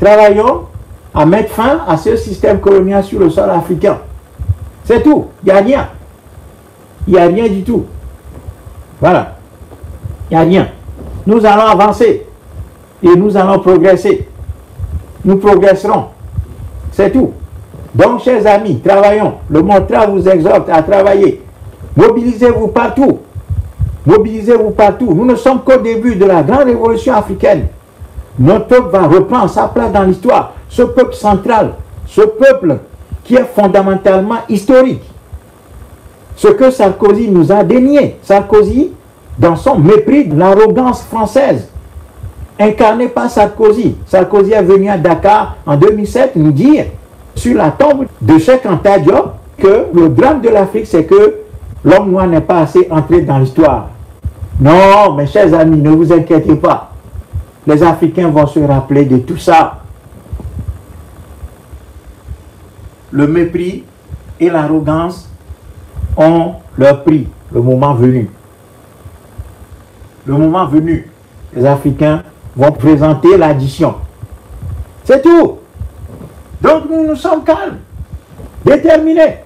Travaillons à mettre fin à ce système colonial sur le sol africain. C'est tout. Il n'y a rien. Il n'y a rien du tout. Voilà. Il n'y a rien. Nous allons avancer. Et nous allons progresser. Nous progresserons. C'est tout. Donc, chers amis, travaillons. Le Montra vous exhorte à travailler. Mobilisez-vous partout. Mobilisez-vous partout. Nous ne sommes qu'au début de la grande révolution africaine. Notre peuple va reprendre sa place dans l'histoire. Ce peuple central, ce peuple qui est fondamentalement historique. Ce que Sarkozy nous a dénié. Sarkozy, dans son mépris de l'arrogance française, incarné par Sarkozy. Sarkozy est venu à Dakar en 2007 nous dire, sur la tombe de Cheikh Anta Diop, que le drame de l'Afrique, c'est que l'homme noir n'est pas assez entré dans l'histoire. Non, mes chers amis, ne vous inquiétez pas. Les Africains vont se rappeler de tout ça. Le mépris et l'arrogance ont leur prix, le moment venu. Le moment venu, les Africains vont présenter l'addition. C'est tout. Donc nous sommes calmes, déterminés.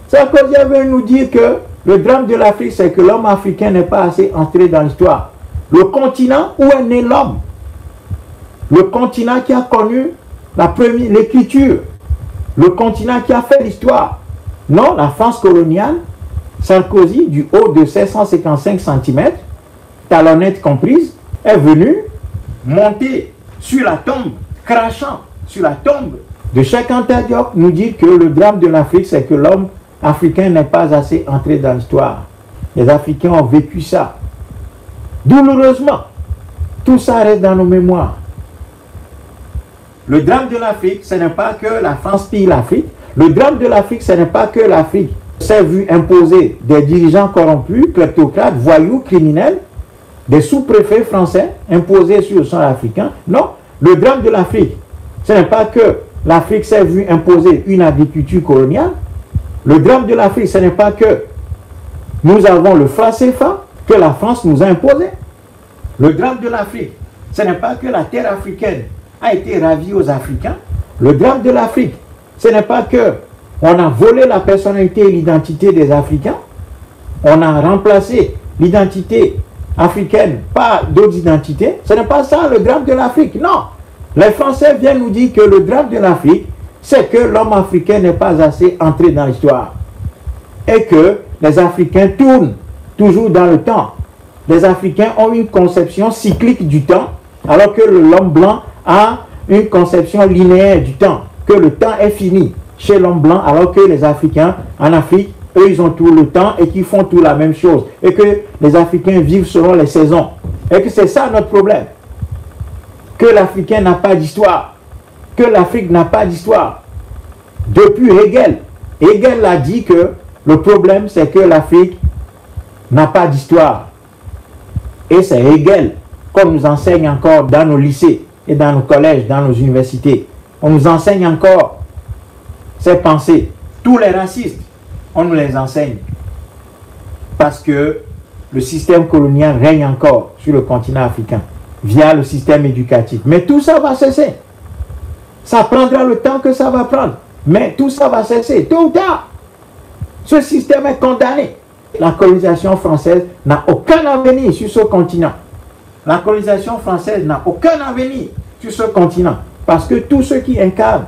Sarkozy veut nous dire que le drame de l'Afrique, c'est que l'homme africain n'est pas assez entré dans l'histoire. Le continent où est né l'homme. Le continent qui a connu l'écriture. Le continent qui a fait l'histoire. Non, la France coloniale, Sarkozy, du haut de 755 cm, talonnette comprise, est venu monter sur la tombe, crachant sur la tombe de Cheikh Anta Diop, nous dit que le drame de l'Afrique, c'est que l'homme africain n'est pas assez entré dans l'histoire. Les Africains ont vécu ça. Douloureusement, tout ça reste dans nos mémoires. Le drame de l'Afrique, ce n'est pas que la France pille l'Afrique. Le drame de l'Afrique, ce n'est pas que l'Afrique s'est vue imposer des dirigeants corrompus, kleptocrates, voyous, criminels, des sous-préfets français imposés sur le sol africain. Non, le drame de l'Afrique, ce n'est pas que l'Afrique s'est vue imposer une agriculture coloniale. Le drame de l'Afrique, ce n'est pas que nous avons le franc CFA que la France nous a imposé. Le drame de l'Afrique, ce n'est pas que la terre africaine a été ravie aux Africains. Le drame de l'Afrique, ce n'est pas que on a volé la personnalité et l'identité des Africains. On a remplacé l'identité africaine par d'autres identités. Ce n'est pas ça le drame de l'Afrique. Non. Les Français viennent nous dire que le drame de l'Afrique, c'est que l'homme africain n'est pas assez entré dans l'histoire. Et que les Africains tournent toujours dans le temps. Les Africains ont une conception cyclique du temps, alors que l'homme blanc a une conception linéaire du temps, que le temps est fini chez l'homme blanc, alors que les Africains, en Afrique, eux, ils ont tout le temps et qu'ils font tout la même chose. Et que les Africains vivent selon les saisons. Et que c'est ça notre problème. Que l'Africain n'a pas d'histoire. Que l'Afrique n'a pas d'histoire. Depuis Hegel. Hegel a dit que le problème, c'est que l'Afrique n'a pas d'histoire. Et c'est Hegel, comme nous enseigne encore dans nos lycées et dans nos collèges, dans nos universités. On nous enseigne encore ces pensées. Tous les racistes, on nous les enseigne. Parce que le système colonial règne encore sur le continent africain, via le système éducatif. Mais tout ça va cesser. Ça prendra le temps que ça va prendre. Mais tout ça va cesser, tôt ou tard. Ce système est condamné. La colonisation française n'a aucun avenir sur ce continent. La colonisation française n'a aucun avenir sur ce continent. Parce que tous ceux qui incarnent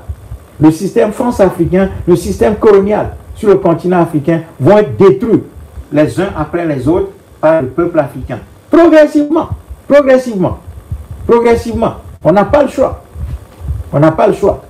le système france-africain, le système colonial sur le continent africain vont être détruits les uns après les autres par le peuple africain. Progressivement, progressivement, progressivement. On n'a pas le choix. On n'a pas le choix.